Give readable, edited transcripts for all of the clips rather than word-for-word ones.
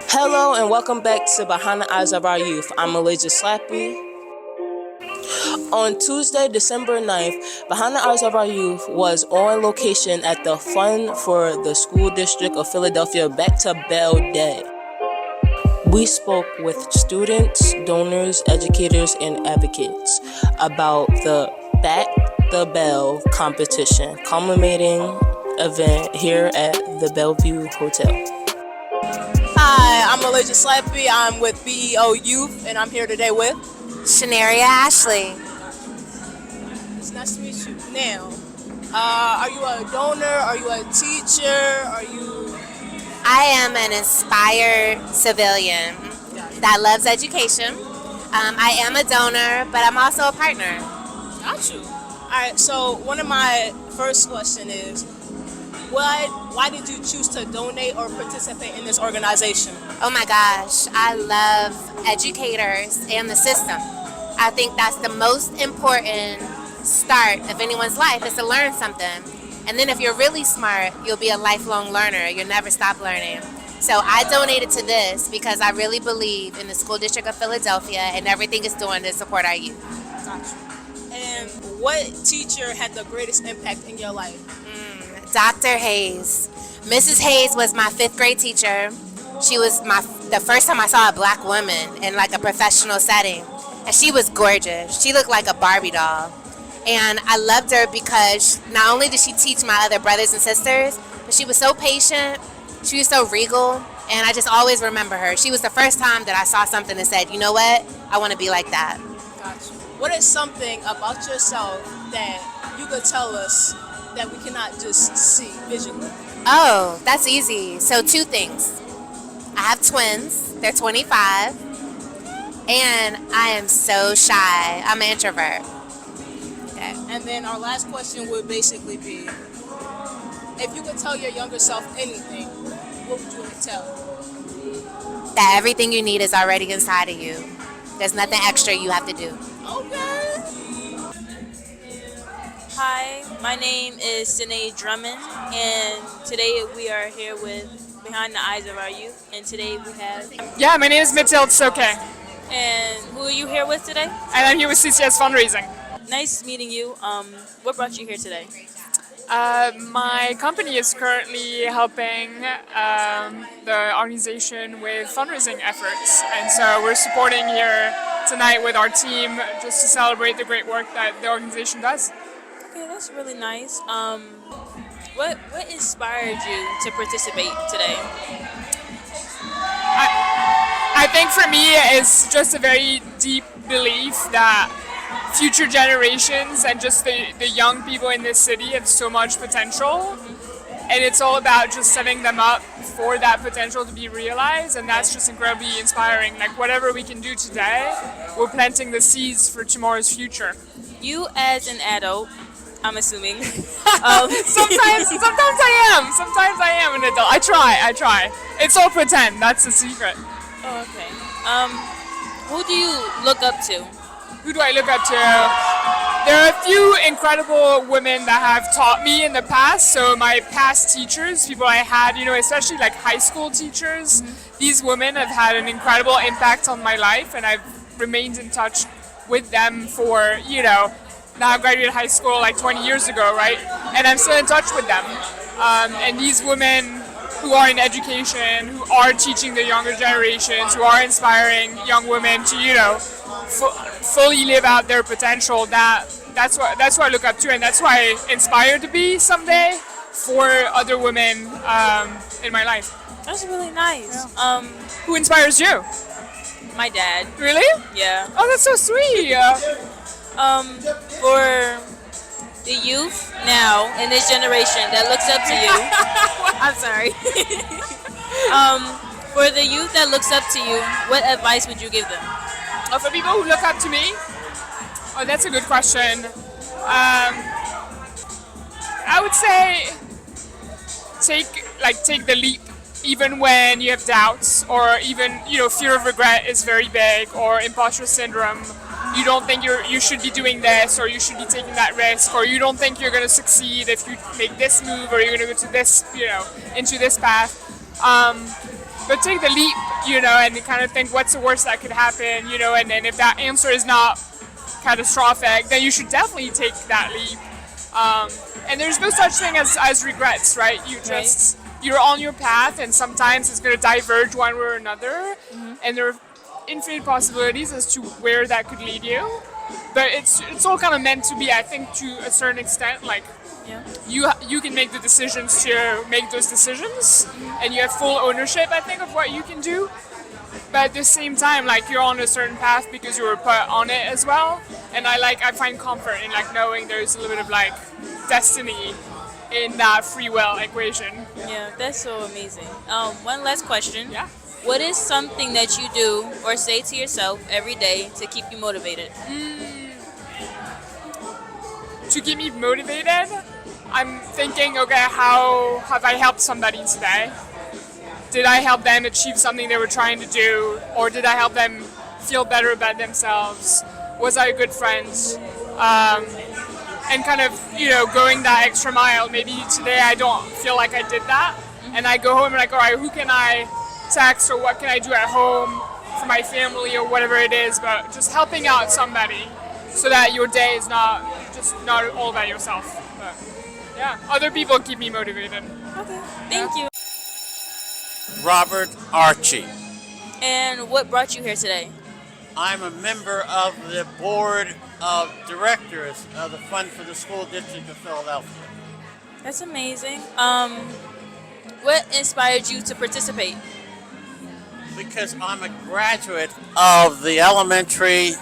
Hello and welcome back to Behind the Eyes of Our Youth. I'm Elijah Slappy. On Tuesday, December 9th, Behind the Eyes of Our Youth was on location at the Fund for the School District of Philadelphia Back to Bell Day. We spoke with students, donors, educators, and advocates about the Back the Bell competition, culminating event here at the Bellevue Hotel. Hi, I'm Elijah Slappy. I'm with BEO Youth, and I'm here today with Shanaria Ashley. It's nice to meet you. Now, are you a donor? Are you a teacher? Are you? I am an inspired civilian that loves education. I am a donor, but I'm also a partner. Got you. All right. So one of my first question is, why did you choose to donate or participate in this organization? Oh my gosh, I love educators and the system. I think that's the most important start of anyone's life is to learn something. And then if you're really smart, you'll be a lifelong learner. You'll never stop learning. So I donated to this because I really believe in the School District of Philadelphia and everything it's doing to support our youth. Gotcha. And what teacher had the greatest impact in your life? Dr. Hayes. Mrs. Hayes was my 5th grade teacher. She was the first time I saw a black woman in like a professional setting. And she was gorgeous. She looked like a Barbie doll. And I loved her because not only did she teach my other brothers and sisters, but she was so patient, she was so regal, and I just always remember her. She was the first time that I saw something that said, you know what, I want to be like that. Gotcha. What is something about yourself that you could tell us that we cannot just see visually? Oh, that's easy. So 2 things. I have twins. They're 25. And I am so shy. I'm an introvert. Okay. And then our last question would basically be, if you could tell your younger self anything, what would you tell? That everything you need is already inside of you. There's nothing extra you have to do. Okay. Hi, my name is Sinead Drummond, and today we are here with Behind the Eyes of Our Youth, and today we have... Yeah, my name is Mathilde Soke, and And who are you here with today? I'm here with CCS Fundraising. Nice meeting you. What brought you here today? My company is currently helping the organization with fundraising efforts, and so we're supporting here tonight with our team just to celebrate the great work that the organization does. Okay, that's really nice. What inspired you to participate today? I think for me it's just a very deep belief that future generations and just the young people in this city have so much potential, and it's all about just setting them up for that potential to be realized, and that's just incredibly inspiring. Like whatever we can do today, we're planting the seeds for tomorrow's future. You as an adult, I'm assuming. Sometimes I am an adult. I try. It's all pretend, that's the secret. Oh, okay. Who do you look up to? Who do I look up to? There are a few incredible women that have taught me in the past. So my past teachers, people I had, especially like high school teachers, these women have had an incredible impact on my life, and I've remained in touch with them for, now I graduated high school like 20 years ago, right? And I'm still in touch with them. And these women who are in education, who are teaching the younger generations, who are inspiring young women to, fully live out their potential. That's what I look up to, and that's why I inspire to be someday for other women in my life. That's really nice. Yeah. Who inspires you? My dad. Really? Yeah. Oh, that's so sweet. For the youth now in this generation that looks up to you. I'm sorry. For the youth that looks up to you, what advice would you give them? For people who look up to me, that's a good question. I would say take the leap, even when you have doubts, or even fear of regret is very big, or imposter syndrome. You don't think you should be doing this, or you should be taking that risk, or you don't think you're going to succeed if you make this move, or you're going to go to this into this path. but take the leap, and kind of think what's the worst that could happen, and then if that answer is not catastrophic, then you should definitely take that leap. And there's no such thing as regrets, right? You're on your path, and sometimes it's going to diverge one way or another, and there are infinite possibilities as to where that could lead you. But it's all kind of meant to be, I think, to a certain extent, like you can make the decisions to make those decisions, and you have full ownership, I think, of what you can do. But at the same time, like, you're on a certain path because you were put on it as well. And I find comfort in like knowing there's a little bit of like destiny in that free will equation. Yeah, that's so amazing. One last question. Yeah. What is something that you do or say to yourself every day to keep you motivated? To keep me motivated, I'm thinking, okay, how have I helped somebody today? Did I help them achieve something they were trying to do? Or did I help them feel better about themselves? Was I a good friend? And kind of, going that extra mile. Maybe today I don't feel like I did that. And I go home and I go, all right, who can I text or what can I do at home for my family or whatever it is, but just helping out somebody so that your day is not all about yourself. But yeah, other people keep me motivated. Okay. Thank you. Robert Archie. And what brought you here today? I'm a member of the board of directors of the Fund for the School District of Philadelphia. That's amazing. What inspired you to participate? Because I'm a graduate of the elementary,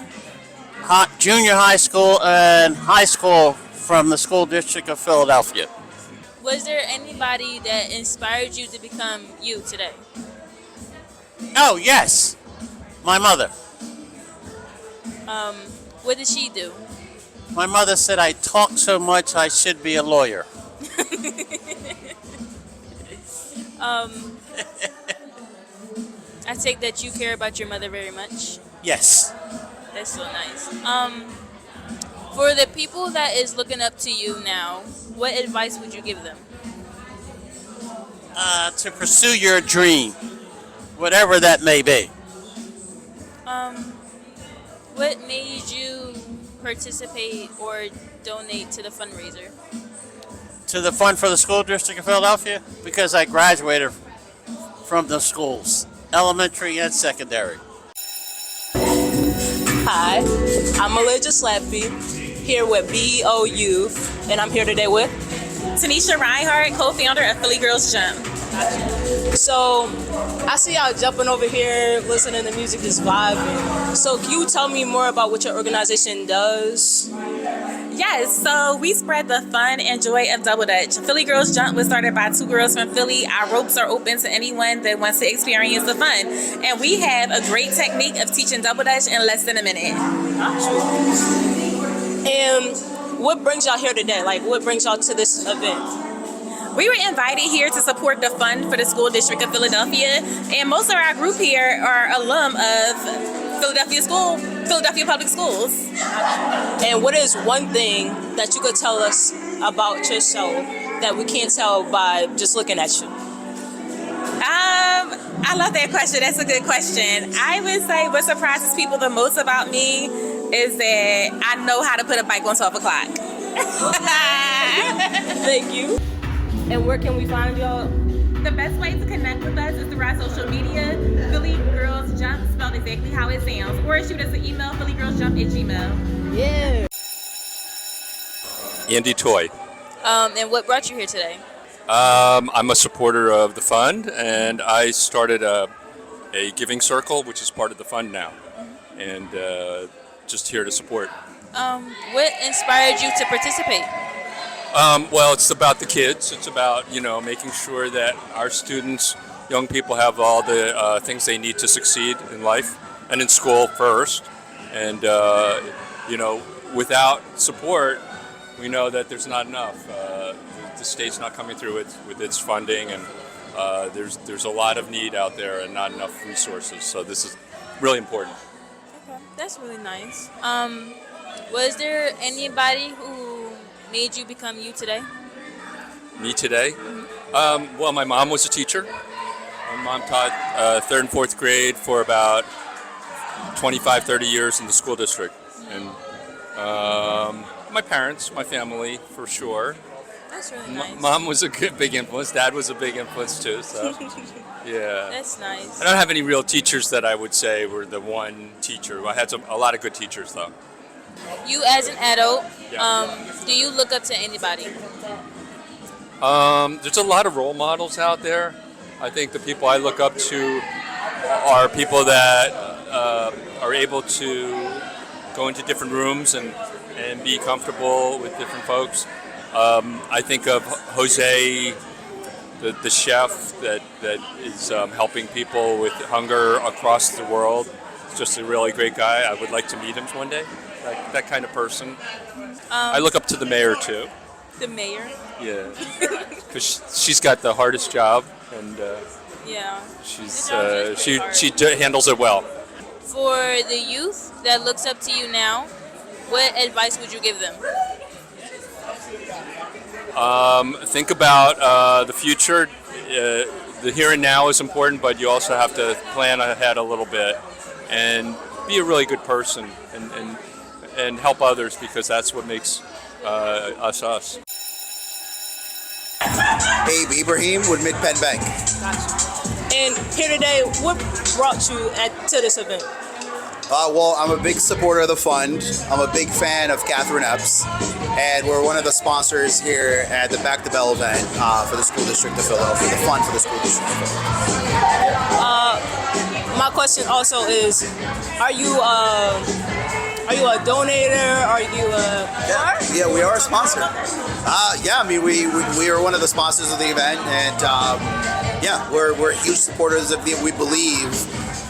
junior high school, and high school from the School District of Philadelphia. Was there anybody that inspired you to become you today? Oh, yes. My mother. What did she do? My mother said I talk so much I should be a lawyer. I take that you care about your mother very much. Yes. That's so nice. For the people that is looking up to you now, what advice would you give them? To pursue your dream, whatever that may be. What made you participate or donate to the fundraiser? To the Fund for the School District of Philadelphia, because I graduated from the schools, elementary and secondary. Hi, I'm Malaysia Slappy, here with BEO Youth, and I'm here today with Tanisha Reinhardt, co-founder of Philly Girls Jump. So, I see y'all jumping over here, listening to music, just vibing. So, can you tell me more about what your organization does? Yes, so we spread the fun and joy of Double Dutch. Philly Girls Jump was started by two girls from Philly. Our ropes are open to anyone that wants to experience the fun. And we have a great technique of teaching Double Dutch in less than a minute. And what brings y'all here today? Like, what brings y'all to this event? We were invited here to support the Fund for the School District of Philadelphia, and most of our group here are alum of Philadelphia Public Schools. And what is one thing that you could tell us about yourself that we can't tell by just looking at you? I love that question. That's a good question. I would say what surprises people the most about me is that I know how to put a bike on 12 o'clock. Thank you. And where can we find y'all? The best way to connect with us is through our social media, Philly Girls Jump, spelled exactly how it sounds, or shoot us an email, phillygirlsjump@gmail.com. Yeah. Andy Toy. And what brought you here today? I'm a supporter of the fund, and I started a giving circle, which is part of the fund now, and just here to support. What inspired you to participate? Well, it's about the kids. It's about, making sure that our students, young people, have all the things they need to succeed in life and in school first. And, without support, we know that there's not enough. The state's not coming through with its funding, and there's a lot of need out there and not enough resources. So this is really important. Okay, that's really nice. Was there anybody who made you become you today? Me today? Well, my mom was a teacher, My mom taught 3rd and 4th grade for about 25, 30 years in the school district. And my parents, my family, for sure. That's really nice. Mom was a good, big influence. Dad was a big influence too. So, yeah. That's nice. I don't have any real teachers that I would say were the one teacher. I had a lot of good teachers though. You as an adult, Yeah. do you look up to anybody? There's a lot of role models out there. I think the people I look up to are people that are able to go into different rooms and be comfortable with different folks. I think of Jose, the chef that is helping people with hunger across the world. He's just a really great guy. I would like to meet him one day. That kind of person. I look up to the mayor too. The mayor? Yeah, because she's got the hardest job, and Yeah. she handles it well. For the youth that looks up to you now, what advice would you give them? Think about the future. The here and now is important, but you also have to plan ahead a little bit and be a really good person and help others, because that's what makes us us. Abe Ibrahim with Mid-Penn Bank. And here today, what brought you to this event? Well, I'm a big supporter of the fund. I'm a big fan of Catherine Epps, and we're one of the sponsors here at the Back the Bell event for the School District of Philadelphia, the fund for the School District of Philadelphia. My question also is, are you a donator? Are you Yeah, we are a sponsor. Yeah, I mean, we are one of the sponsors of the event, and yeah, we're huge supporters of the. We believe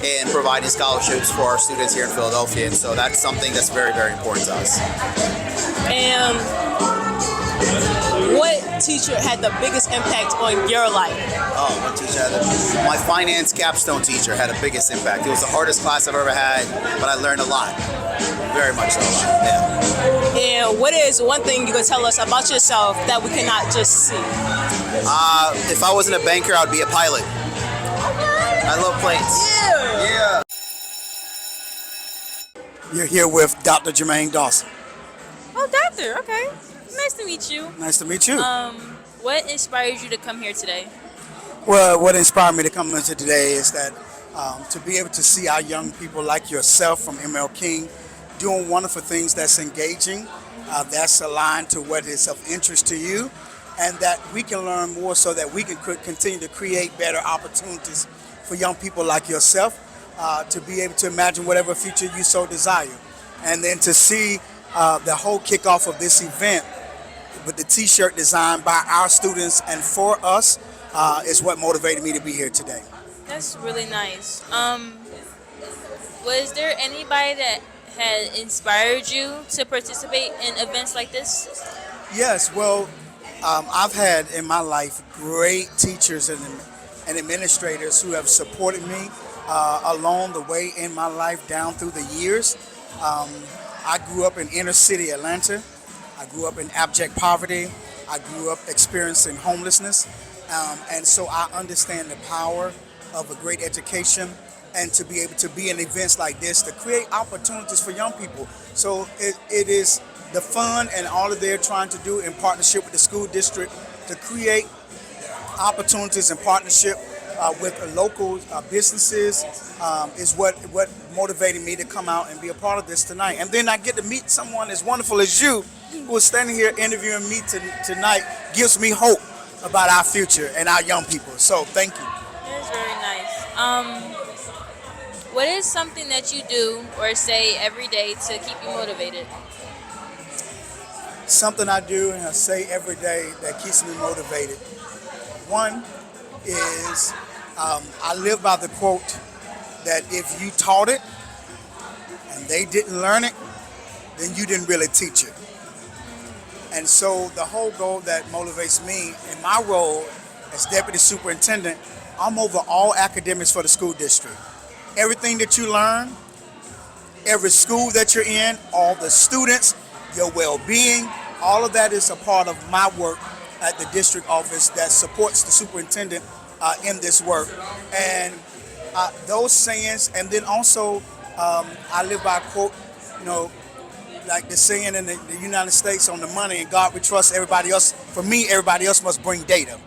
in providing scholarships for our students here in Philadelphia, and so that's something that's very, very important to us. And what teacher had the biggest impact on your life? Oh, what teacher had my finance capstone teacher had the biggest impact. It was the hardest class I've ever had, but I learned a lot. Very much so a lot, yeah. And what is one thing you can tell us about yourself that we cannot just see? If I wasn't a banker, I'd be a pilot. I love planes. Yeah. You're here with Dr. Jermaine Dawson. Oh, doctor. Okay. Nice to meet you. Nice to meet you. What inspired you to come here today? Well, what inspired me to come into today is that to be able to see our young people like yourself from ML King doing wonderful things that's engaging, that's aligned to what is of interest to you, and that we can learn more so that we can continue to create better opportunities for young people like yourself to be able to imagine whatever future you so desire. And then to see the whole kickoff of this event with the t-shirt designed by our students and for us is what motivated me to be here today. That's really nice. Was there anybody that had inspired you to participate in events like this? Yes, well, I've had in my life great teachers and administrators who have supported me along the way in my life down through the years. I grew up in inner city Atlanta. I grew up in abject poverty. I grew up experiencing homelessness. And so I understand the power of a great education and to be able to be in events like this to create opportunities for young people. So it is the fund and all that they're trying to do in partnership with the school district to create opportunities in partnership with local businesses is what motivated me to come out and be a part of this tonight. And then I get to meet someone as wonderful as you who is standing here interviewing me tonight gives me hope about our future and our young people. So thank you. That's very nice. What is something that you do or say every day to keep you motivated? Something I do and I say every day that keeps me motivated. One is I live by the quote that if you taught it and they didn't learn it, then you didn't really teach it. And so the whole goal that motivates me in my role as deputy superintendent, I'm over all academics for the school district. Everything that you learn, every school that you're in, all the students, your well-being, all of that is a part of my work at the district office that supports the superintendent in this work. And those sayings, and then also I live by a quote, you know, like the saying in the United States on the money, and God we trust, everybody else, for me, everybody else must bring data.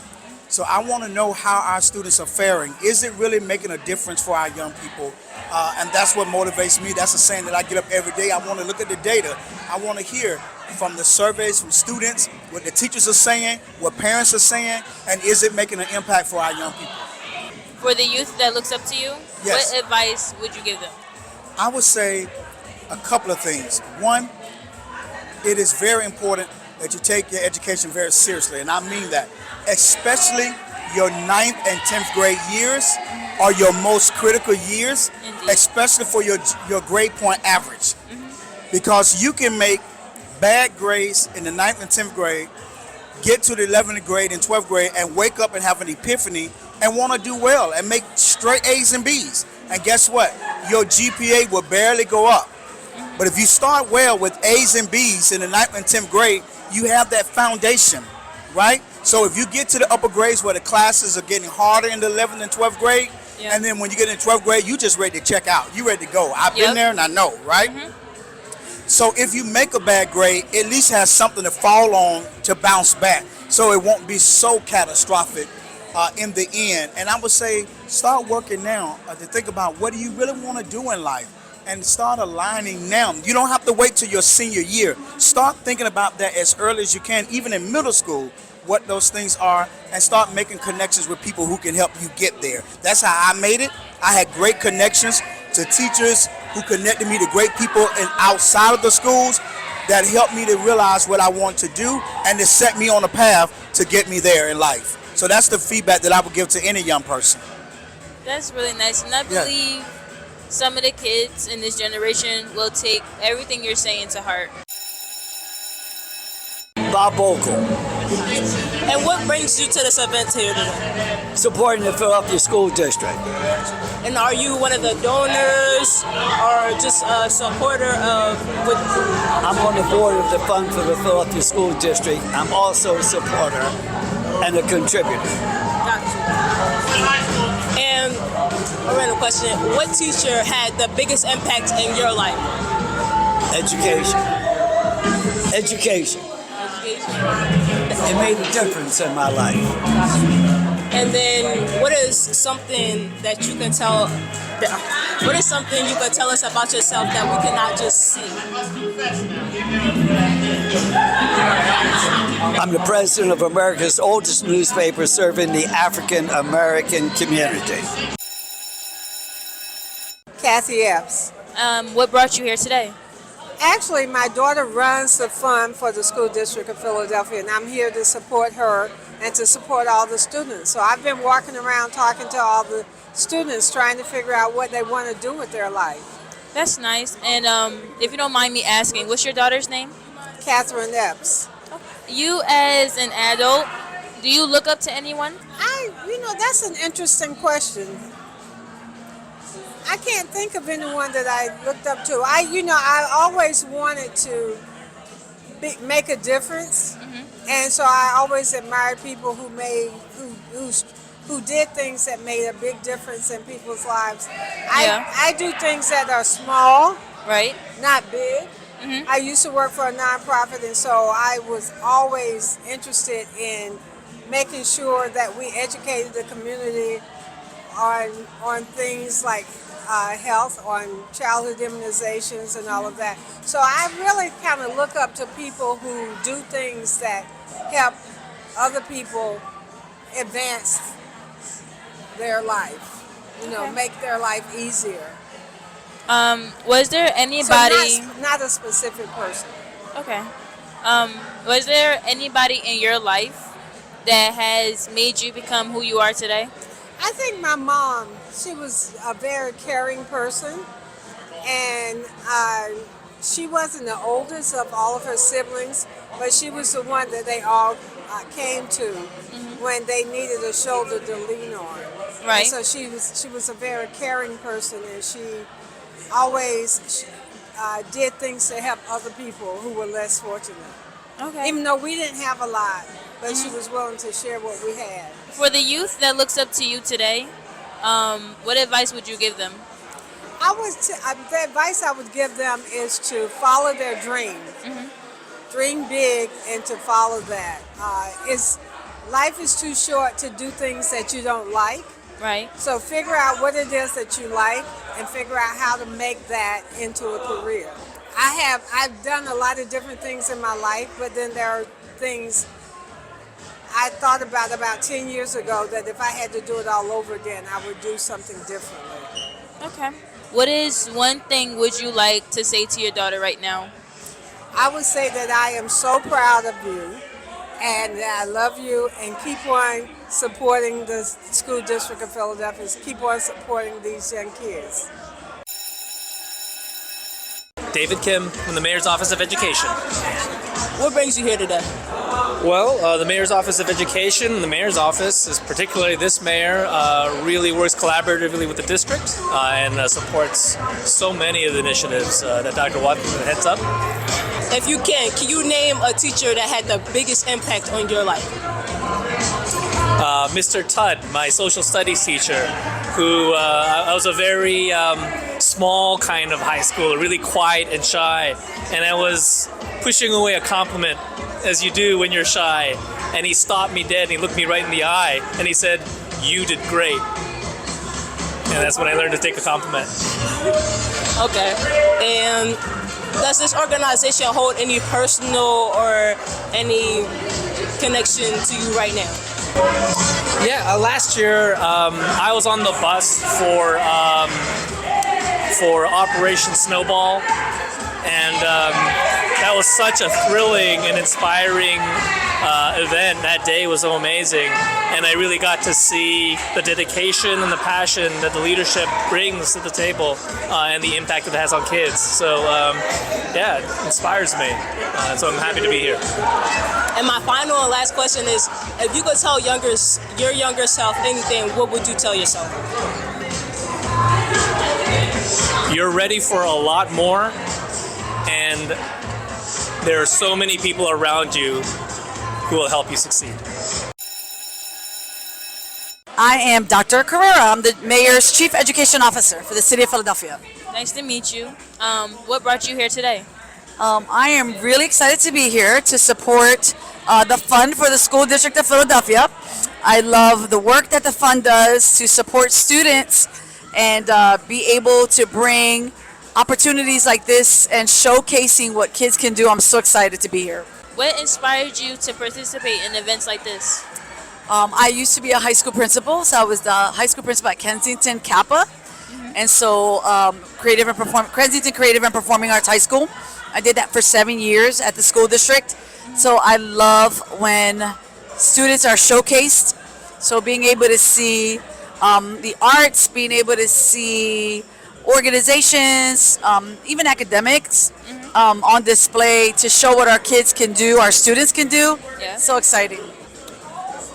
So I want to know how our students are faring. Is it really making a difference for our young people? And that's what motivates me. That's a saying that I get up every day. I want to look at the data. I want to hear from the surveys from students, what the teachers are saying, what parents are saying, and is it making an impact for our young people? For the youth that looks up to you, Yes. what advice would you give them? I would say a couple of things. One, it is very important that you take your education very seriously, and I mean that. Especially your 9th and 10th grade years are your most critical years, Indeed. especially for your grade point average. Because you can make bad grades in the 9th and 10th grade, get to the 11th grade and 12th grade, and wake up and have an epiphany and want to do well and make straight A's and B's. And guess what? Your GPA will barely go up. But if you start well with A's and B's in the 9th and 10th grade, you have that foundation, right? So if you get to the upper grades where the classes are getting harder in the 11th and 12th grade, Yeah. and then when you get in 12th grade, you just ready to check out. You ready to go. I've Yep. been there and I know, right? So if you make a bad grade, at least have something to fall on to bounce back, so it won't be so catastrophic in the end. And I would say start working now to think about what do you really want to do in life, and start aligning now. You don't have to wait till your senior year. Start thinking about that as early as you can, even in middle school, what those things are, and start making connections with people who can help you get there. That's how I made it. I had great connections to teachers who connected me to great people and outside of the schools that helped me to realize what I want to do and to set me on a path to get me there in life. So that's the feedback that I would give to any young person. That's really nice, and I Yeah. believe some of the kids in this generation will take everything you're saying to heart. Bob Bogle, And what brings you to this event here today? supporting the Philadelphia School District. And are you one of the donors or just a supporter of what? I'm on the board of the Fund for the Philadelphia School District. I'm also a supporter and a contributor. And a random question, what teacher had the biggest impact in your life? Education. Education. It made a difference in my life. And then what is something that you can tell, what is something you can tell us about yourself that we cannot just see? I'm the president of America's oldest newspaper serving the African American community. Kathy Epps. What brought you here today? Actually, my daughter runs the fund for the School District of Philadelphia, and I'm here to support her and to support all the students. So I've been walking around talking to all the students, trying to figure out what they want to do with their life. That's nice. And if you don't mind me asking, what's your daughter's name? Catherine Epps. You as an adult, do you look up to anyone? That's an interesting question. I can't think of anyone that I looked up to. I always wanted to make a difference, and so I always admired people who did things that made a big difference in people's lives. I do things that are small, right? Not big. I used to work for a nonprofit, and so I was always interested in making sure that we educated the community on things like health, on childhood immunizations and all of that. So I really kind of look up to people who do things that help other people advance their life, make their life easier. Was there anybody? So not a specific person. Okay. Was there anybody in your life that has made you become who you are today? I think my mom, she was a very caring person, and she wasn't the oldest of all of her siblings, but she was the one that they all came to when they needed a shoulder to lean on. Right. And so she was a very caring person, and she always did things to help other people who were less fortunate. Okay. Even though we didn't have a lot, but she was willing to share what we had. For the youth that looks up to you today, what advice would you give them? The advice I would give them is to follow their dreams. Dream big and to follow that. Life is too short to do things that you don't like. Right. So figure out what it is that you like and figure out how to make that into a career. I've done a lot of different things in my life, but then there are things I thought about 10 years ago that if I had to do it all over again, I would do something differently. Okay. What is one thing would you like to say to your daughter right now? I would say that I am so proud of you and that I love you, and keep on supporting the School District of Philadelphia. Keep on supporting these young kids. David Kim from the Mayor's Office of Education. What brings you here today? Well, the Mayor's Office of Education, the Mayor's Office, is particularly this mayor, really works collaboratively with the district and supports so many of the initiatives that Dr. Watson heads up. If you can you name a teacher that had the biggest impact on your life? Mr. Tudd, my social studies teacher, who I was a very small kind of high schooler, really quiet and shy, and I was pushing away a compliment, as you do when you're shy, and he stopped me dead and he looked me right in the eye and he said, "You did great." And that's when I learned to take a compliment. Okay. And does this organization hold any personal or any connection to you right now? Yeah, last year I was on the bus for Operation Snowball, and that was such a thrilling and inspiring event. That day was so amazing, and I really got to see the dedication and the passion that the leadership brings to the table and the impact it has on kids. So yeah, it inspires me, so I'm happy to be here. And my final and last question is, if you could tell your younger self anything, what would you tell yourself? You're ready for a lot more, and there are so many people around you who will help you succeed. I am Dr. Carrera. I'm the Mayor's Chief Education Officer for the City of Philadelphia. Nice to meet you. What brought you here today? I am really excited to be here to support the fund for the School District of Philadelphia. I love the work that the fund does to support students and be able to bring opportunities like this and showcasing what kids can do. I'm so excited to be here. What inspired you to participate in events like this? I used to be a high school principal, so I was the high school principal at Kensington Kappa, and so Kensington Creative and Performing Arts High School. I did that for 7 years at the school district. So I love when students are showcased. So being able to see the arts, being able to see organizations, even academics on display to show what our kids can do, our students can do. Yeah. So exciting.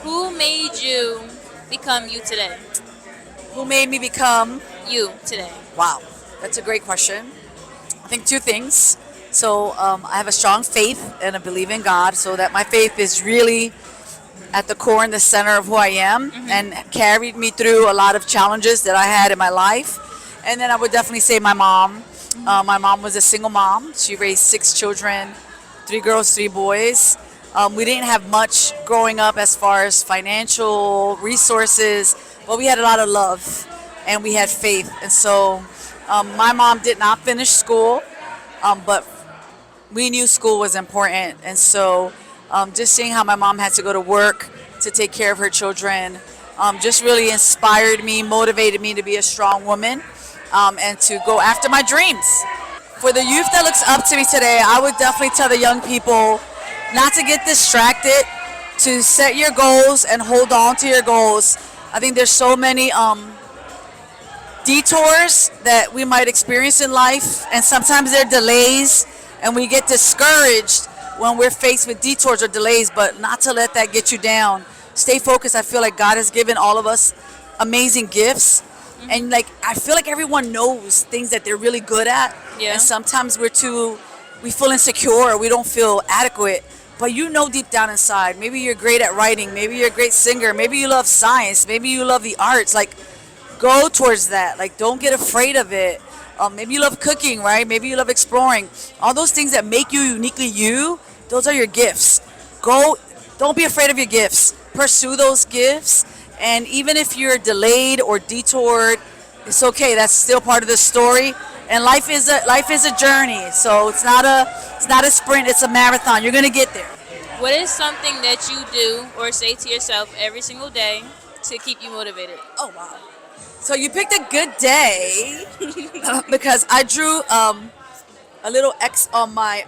Who made you become you today? Who made me become you today? Wow, that's a great question. I think two things. So I have a strong faith and I believe in God, so that my faith is really at the core and the center of who I am, and carried me through a lot of challenges that I had in my life. And then I would definitely say my mom. My mom was a single mom. She raised 6 children, 3 girls, 3 boys. We didn't have much growing up as far as financial resources, but we had a lot of love and we had faith. And so my mom did not finish school, but we knew school was important. And so just seeing how my mom had to go to work to take care of her children just really inspired me, motivated me to be a strong woman and to go after my dreams. For the youth that looks up to me today, I would definitely tell the young people not to get distracted, to set your goals and hold on to your goals. I think there's so many detours that we might experience in life, and sometimes there are delays, and we get discouraged when we're faced with detours or delays, but not to let that get you down. Stay focused. I feel like God has given all of us amazing gifts, and I feel like everyone knows things that they're really good at, Yeah. and sometimes we feel insecure or we don't feel adequate. but you know deep down inside, maybe you're great at writing, maybe you're a great singer, maybe you love science, maybe you love the arts. Like, go towards that. Like, don't get afraid of it. Maybe you love cooking, right? Maybe you love exploring. All those things that make you uniquely you, those are your gifts. Don't be afraid of your gifts. Pursue those gifts. And even if you're delayed or detoured, it's okay. That's still part of the story. And life is a journey. So it's not a sprint. It's a marathon. You're gonna get there. What is something that you do or say to yourself every single day to keep you motivated? Oh wow! So you picked a good day because I drew a little X on my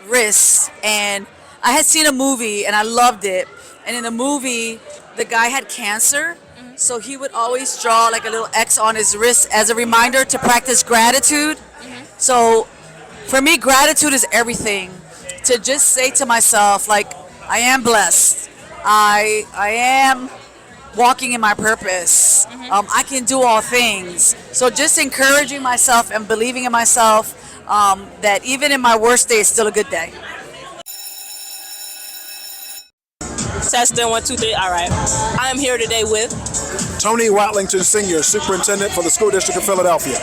wrist, and I had seen a movie and I loved it. And in the movie, the guy had cancer. So he would always draw like a little X on his wrist as a reminder to practice gratitude. So for me, gratitude is everything. To just say to myself, like, I am blessed. I am walking in my purpose. I can do all things. So just encouraging myself and believing in myself that even in my worst day, it's still a good day. Testing 1, 2, 3. All right. I am here today with Tony Watlington Sr., Superintendent for the School District of Philadelphia.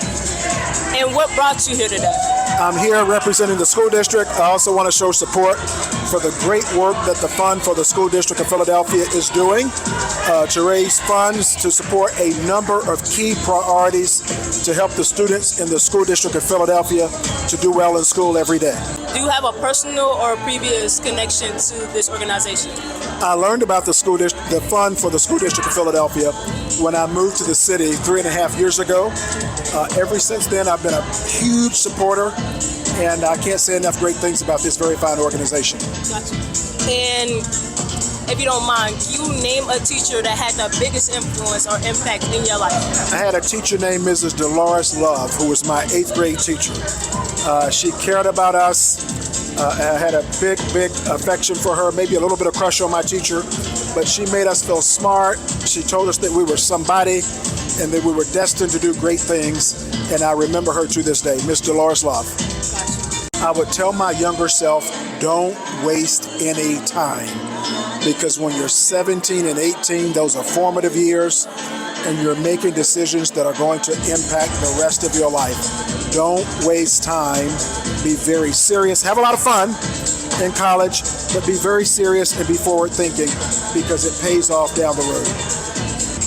And what brought you here today? I'm here representing the school district. I also want to show support for the great work that the Fund for the School District of Philadelphia is doing to raise funds to support a number of key priorities to help the students in the School District of Philadelphia to do well in school every day. Do you have a personal or previous connection to this organization? I learned about the Fund for the School District of Philadelphia when I moved to the city 3.5 years ago. Ever since then, I've been a huge supporter, and I can't say enough great things about this very fine organization. Gotcha. And if you don't mind, can you name a teacher that had the biggest influence or impact in your life? I had a teacher named Mrs. Dolores Love, who was my 8th grade teacher. She cared about us. I had a big affection for her, maybe a little bit of crush on my teacher, but she made us feel smart. She told us that we were somebody and that we were destined to do great things, and I remember her to this day, Miss Dolores Love. I would tell my younger self, don't waste any time, because when you're 17 and 18, those are formative years, and you're making decisions that are going to impact the rest of your life. Don't waste time. Be very serious. Have a lot of fun in college, but be very serious and be forward-thinking, because it pays off down the road.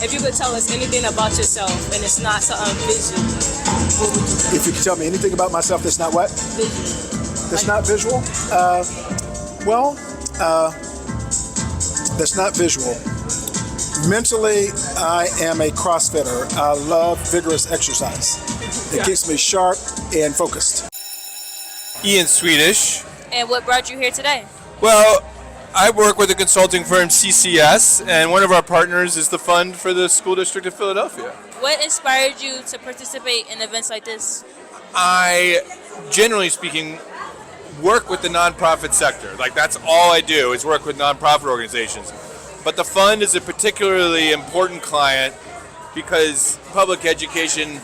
If you could tell us anything about yourself and it's not something visual, what would you say? If you could tell me anything about myself that's not what? Visual. That's not visual? That's not visual. Mentally, I am a CrossFitter. I love vigorous exercise. It keeps me sharp and focused. Ian Swedish. And what brought you here today? Well, I work with the consulting firm CCS, and one of our partners is the Fund for the School District of Philadelphia. What inspired you to participate in events like this? I, generally speaking, work with the nonprofit sector. Like, that's all I do is work with nonprofit organizations. But the fund is a particularly important client because public education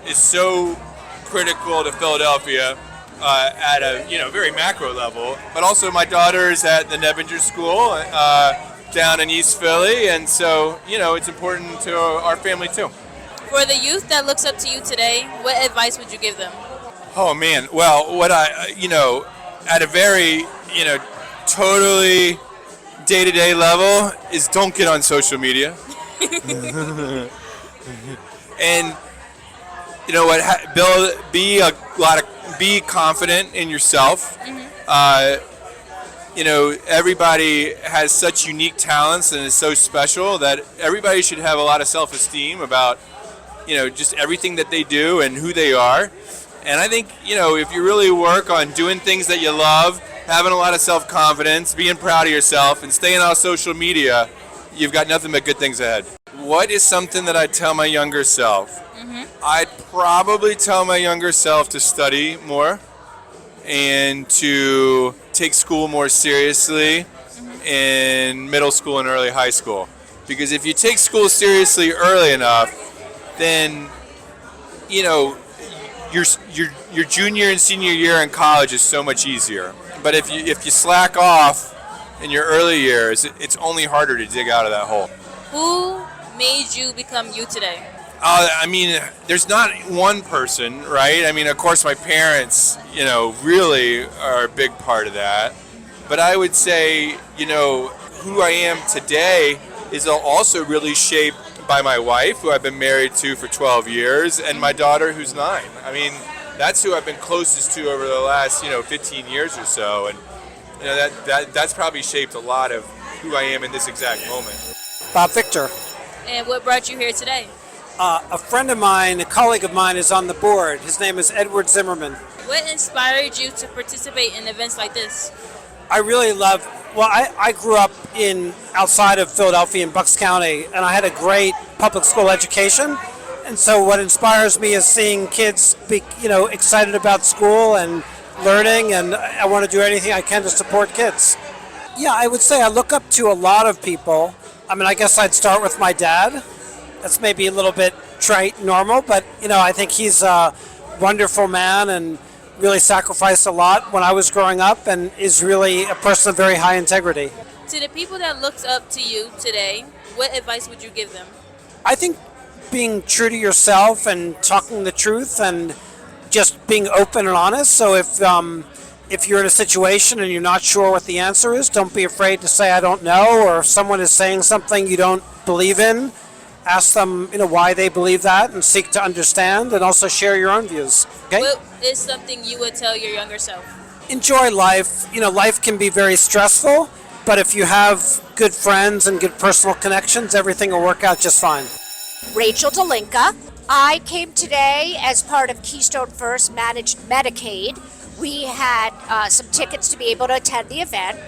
is so critical to Philadelphia at a very macro level. But also my daughter is at the Nebinger School down in East Philly, and so it's important to our family too. For the youth that looks up to you today, what advice would you give them? Oh man, well, what at a very totally day-to-day level is don't get on social media. And be confident in yourself. Everybody has such unique talents and is so special that everybody should have a lot of self-esteem about just everything that they do and who they are. And I think if you really work on doing things that you love, having a lot of self-confidence, being proud of yourself, and staying off social media, you've got nothing but good things ahead. What is something that I'd tell my younger self? I'd probably tell my younger self to study more and to take school more seriously in middle school and early high school. Because if you take school seriously early enough, then your junior and senior year in college is so much easier. But if you slack off in your early years, it's only harder to dig out of that hole. Who made you become you today? I mean, there's not one person, right? I mean, of course, my parents, really are a big part of that. But I would say, who I am today is also really shaped by my wife, who I've been married to for 12 years, and my daughter, who's 9. I mean, that's who I've been closest to over the last, 15 years or so. And, that's probably shaped a lot of who I am in this exact moment. Bob Victor. And what brought you here today? A friend of mine, a colleague of mine, is on the board. His name is Edward Zimmerman. What inspired you to participate in events like this? I really love, I grew up outside of Philadelphia in Bucks County, and I had a great public school education. And so what inspires me is seeing kids be, excited about school and learning, and I want to do anything I can to support kids. Yeah, I would say I look up to a lot of people. I mean, I guess I'd start with my dad. That's maybe a little bit trite, normal, but, I think he's a wonderful man and really sacrificed a lot when I was growing up and is really a person of very high integrity. To the people that looked up to you today, what advice would you give them? I think being true to yourself and talking the truth and just being open and honest. So if you're in a situation and you're not sure what the answer is, don't be afraid to say I don't know, or if someone is saying something you don't believe in, ask them, why they believe that and seek to understand, and also share your own views. Okay? What is something you would tell your younger self? Enjoy life. Life can be very stressful, but if you have good friends and good personal connections, everything will work out just fine. Rachel Delinka. I came today as part of Keystone First Managed Medicaid. We had some tickets to be able to attend the event.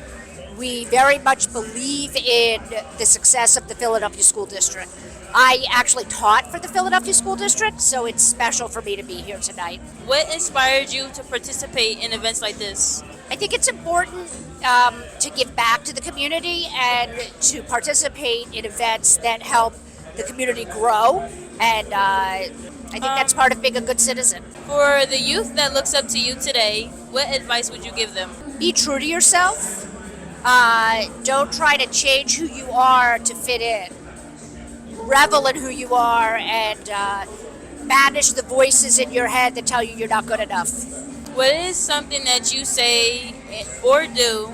We very much believe in the success of the Philadelphia School District. I actually taught for the Philadelphia School District, so it's special for me to be here tonight. What inspired you to participate in events like this? I think it's important to give back to the community and to participate in events that help the community grow, and I think that's part of being a good citizen. For the youth that looks up to you today, what advice would you give them? Be true to yourself. Don't try to change who you are to fit in. Revel in who you are and banish the voices in your head that tell you you're not good enough. What is something that you say or do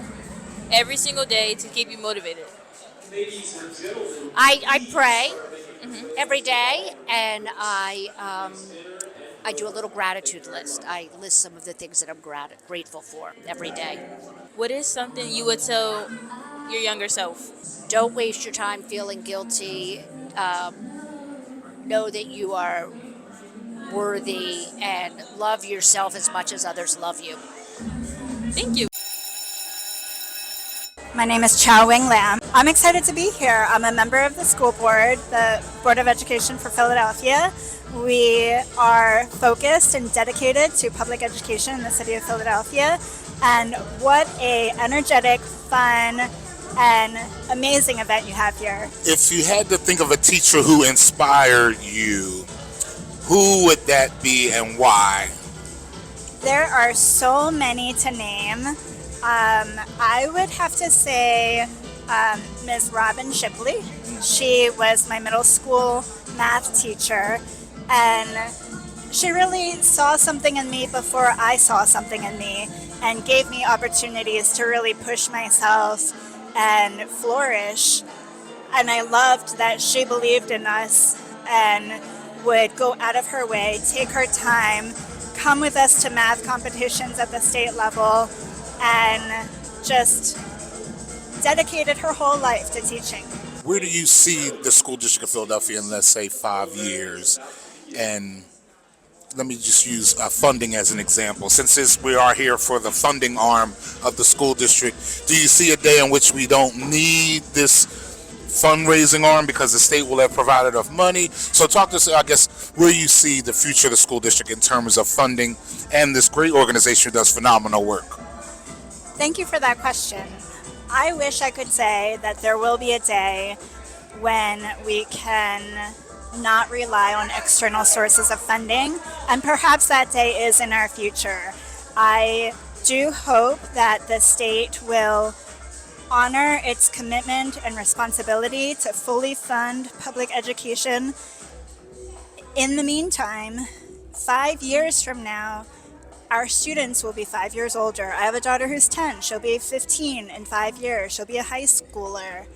every single day to keep you motivated? I pray every day, and I do a little gratitude list. I list some of the things that I'm grateful for every day. What is something you would tell your younger self? Don't waste your time feeling guilty. Know that you are worthy and love yourself as much as others love you. Thank you. My name is Chow Wing Lam. I'm excited to be here. I'm a member of the school board, the Board of Education for Philadelphia. We are focused and dedicated to public education in the city of Philadelphia. And what a energetic, fun, and amazing event you have here. If you had to think of a teacher who inspired you, who would that be and why? There are so many to name. I would have to say Ms. Robin Shipley. She was my middle school math teacher, and she really saw something in me before I saw something in me, and gave me opportunities to really push myself and flourish. And I loved that she believed in us and would go out of her way, take her time, come with us to math competitions at the state level, and just dedicated her whole life to teaching. Where do you see the School District of Philadelphia in, let's say, 5 years? And let me just use funding as an example. Since we are here for the funding arm of the school district, do you see a day in which we don't need this fundraising arm because the state will have provided enough money? So talk to us, I guess, where you see the future of the school district in terms of funding and this great organization does phenomenal work. Thank you for that question. I wish I could say that there will be a day when we can not rely on external sources of funding, and perhaps that day is in our future. I do hope that the state will honor its commitment and responsibility to fully fund public education. In the meantime, 5 years from now, our students will be 5 years older. I have a daughter who's 10. She'll be 15 in 5 years. She'll be a high schooler.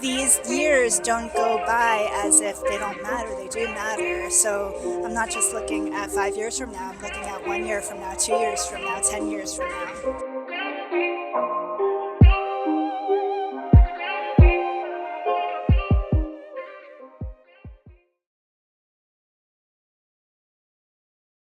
These years don't go by as if they don't matter. They do matter. So I'm not just looking at 5 years from now. I'm looking at 1 year from now, 2 years from now, 10 years from now.